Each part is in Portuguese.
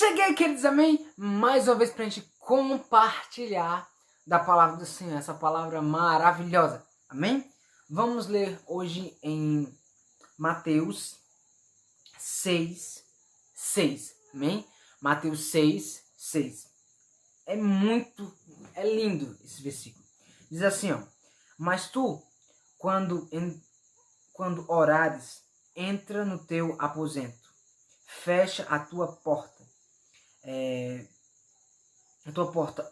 Cheguei, queridos, amém? Mais uma vez pra gente compartilhar da palavra do Senhor, essa palavra maravilhosa, amém? Vamos ler hoje em Mateus 6:6, amém? Mateus 6:6. É lindo esse versículo. Diz assim, ó: mas tu, quando orares, entra no teu aposento, fecha a tua porta,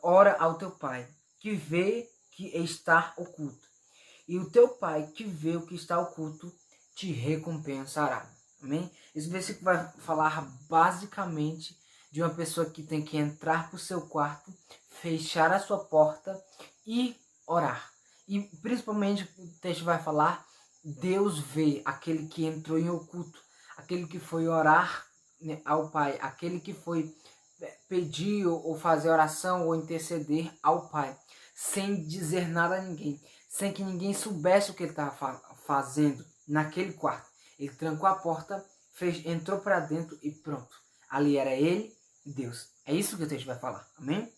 ora ao teu pai, que vê que está oculto, e o teu pai, que vê o que está oculto, te recompensará. Amém? Esse versículo vai falar basicamente de uma pessoa que tem que entrar para o seu quarto, fechar a sua porta e orar. E principalmente o texto vai falar: Deus vê aquele que entrou em oculto, aquele que foi orar, né, ao Pai, aquele que foi pedir ou fazer oração ou interceder ao Pai, sem dizer nada a ninguém, sem que ninguém soubesse o que ele estava fazendo naquele quarto. Ele trancou a porta, entrou para dentro e pronto. Ali era ele e Deus. É isso que o texto vai falar, amém?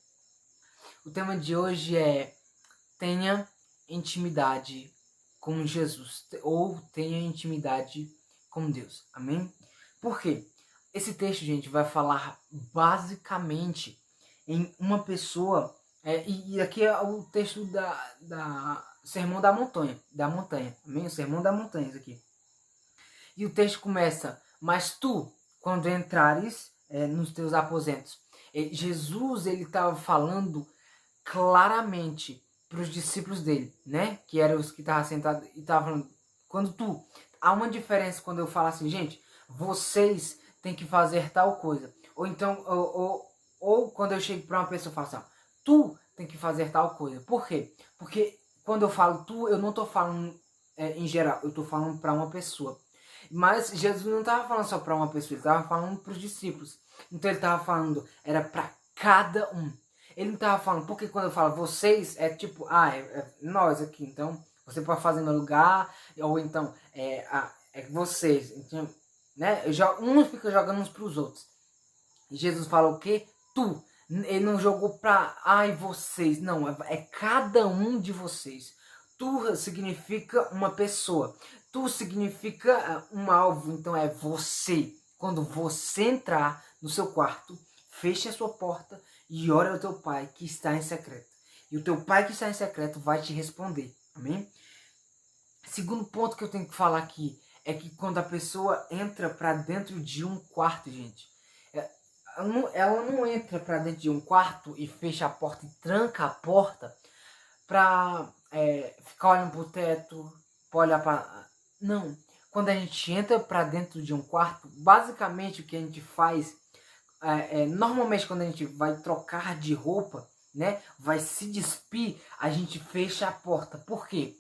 O tema de hoje é: tenha intimidade com Jesus, ou tenha intimidade com Deus, amém? Por quê? Esse texto, gente, vai falar basicamente em uma pessoa, e aqui é o texto da Sermão da Montanha, amém? O Sermão da Montanha, isso aqui. E o texto começa: mas tu, quando entrares nos teus aposentos. Jesus, ele estava falando claramente para os discípulos dele, né? Que eram os que estavam sentados e estavam falando: quando tu... Há uma diferença quando eu falo assim, gente, vocês têm que fazer tal coisa. Ou então, ou quando eu chego para uma pessoa e falo assim, tu tem que fazer tal coisa. Por quê? Porque quando eu falo tu, eu não estou falando em geral, eu estou falando para uma pessoa. Mas Jesus não estava falando só para uma pessoa, ele estava falando para os discípulos. Então ele estava falando, era para cada um. Ele não estava falando, porque quando eu falo vocês, é tipo, nós aqui, então você pode fazer no lugar, ou então é vocês, então, né? Um fica jogando uns para os outros. E Jesus fala o quê? Tu. Ele não jogou para vocês, não, é cada um de vocês. Tu significa uma pessoa, tu significa um alvo, então é você. Quando você entrar no seu quarto, feche a sua porta e ore ao teu pai que está em secreto. E o teu pai que está em secreto vai te responder. Amém? Segundo ponto que eu tenho que falar aqui é que quando a pessoa entra para dentro de um quarto, gente, ela não entra para dentro de um quarto e fecha a porta e tranca a porta para ficar olhando pro teto, para olhar para... Não. Quando a gente entra para dentro de um quarto, basicamente o que a gente faz, normalmente quando a gente vai trocar de roupa, né, vai se despir, a gente fecha a porta. Por quê?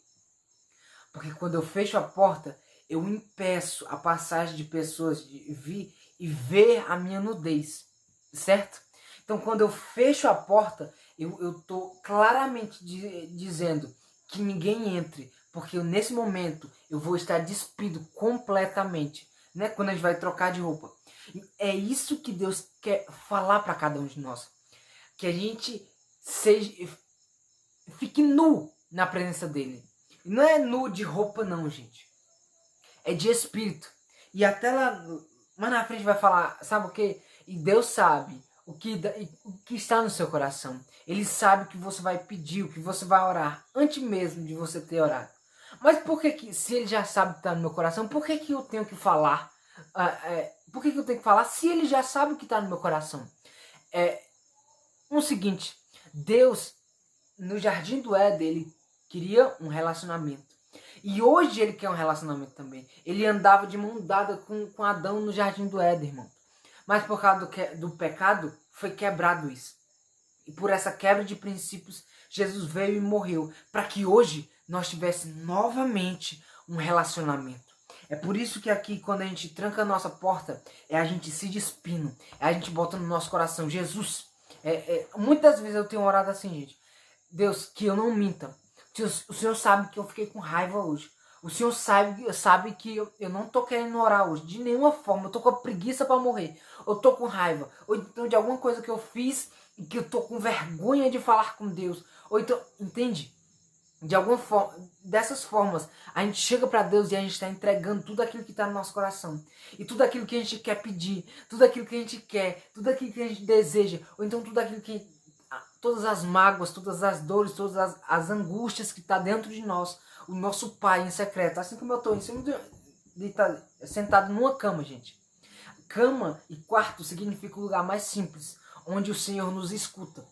Porque quando eu fecho a porta, eu impeço a passagem de pessoas de vir e ver a minha nudez, certo? Então quando eu fecho a porta, eu tô claramente dizendo que ninguém entre, porque nesse momento eu vou estar despido completamente, né? Quando a gente vai trocar de roupa. E é isso que Deus quer falar para cada um de nós, que a gente fique nu na presença dele. Não é nu de roupa não, gente. É de espírito. E até lá na frente vai falar, sabe o que? E Deus sabe o que está no seu coração. Ele sabe o que você vai pedir, o que você vai orar, antes mesmo de você ter orado. Mas por que se ele já sabe o que está no meu coração, por que eu tenho que falar? Por que eu tenho que falar se ele já sabe o que está no meu coração? O seguinte, Deus, no Jardim do Éden, ele queria um relacionamento. E hoje ele quer um relacionamento também. Ele andava de mão dada com Adão no Jardim do Éden, irmão. Mas por causa do pecado, foi quebrado isso. E por essa quebra de princípios, Jesus veio e morreu, para que hoje nós tivéssemos novamente um relacionamento. É por isso que aqui, quando a gente tranca a nossa porta, é a gente se despindo, é a gente botando no nosso coração: Jesus. Muitas vezes eu tenho orado assim, gente: Deus, que eu não minta. O Senhor sabe que eu fiquei com raiva hoje. O Senhor sabe que eu não tô querendo orar hoje, de nenhuma forma. Eu tô com a preguiça para morrer. ou tô com raiva, ou então de alguma coisa que eu fiz e que eu tô com vergonha de falar com Deus, ou então, entende? De alguma forma, dessas formas, a gente chega para Deus e a gente está entregando tudo aquilo que está no nosso coração. E tudo aquilo que a gente quer pedir, tudo aquilo que a gente quer, tudo aquilo que a gente deseja, ou então tudo aquilo que... todas as mágoas, todas as dores, todas as angústias que está dentro de nós, o nosso Pai em secreto. Assim como eu estou em cima sentado numa cama, gente. Cama e quarto significa o lugar mais simples, onde o Senhor nos escuta.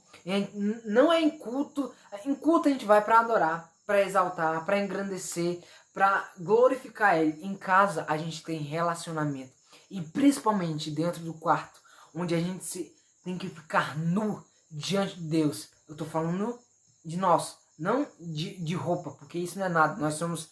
Não é em culto a gente vai para adorar, para exaltar, para engrandecer, para glorificar Ele. Em casa a gente tem relacionamento. E principalmente dentro do quarto, onde a gente tem que ficar nu diante de Deus. Eu estou falando de nós, não de roupa, porque isso não é nada. Nós somos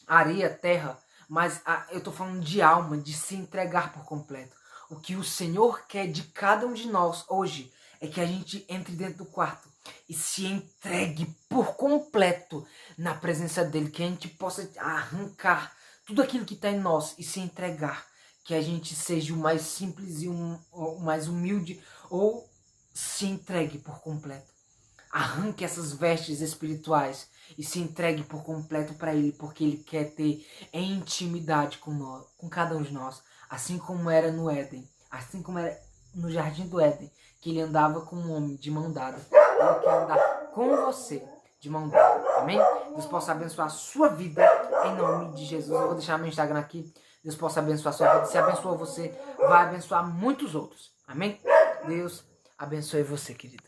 areia, terra, mas eu estou falando de alma, de se entregar por completo. O que o Senhor quer de cada um de nós hoje é que a gente entre dentro do quarto e se entregue por completo na presença dele, que a gente possa arrancar tudo aquilo que está em nós e se entregar, que a gente seja o mais simples e o mais humilde, ou se entregue por completo. Arranque essas vestes espirituais e se entregue por completo para Ele, porque Ele quer ter intimidade com cada um de nós, assim como era no Éden, assim como era no Jardim do Éden, que Ele andava com um homem de mão dada. Ele quer andar com você de mão dada, amém? Deus possa abençoar a sua vida em nome de Jesus. Eu vou deixar meu Instagram aqui. Deus possa abençoar a sua vida. Se abençoa você, vai abençoar muitos outros, amém? Deus abençoe você, querida.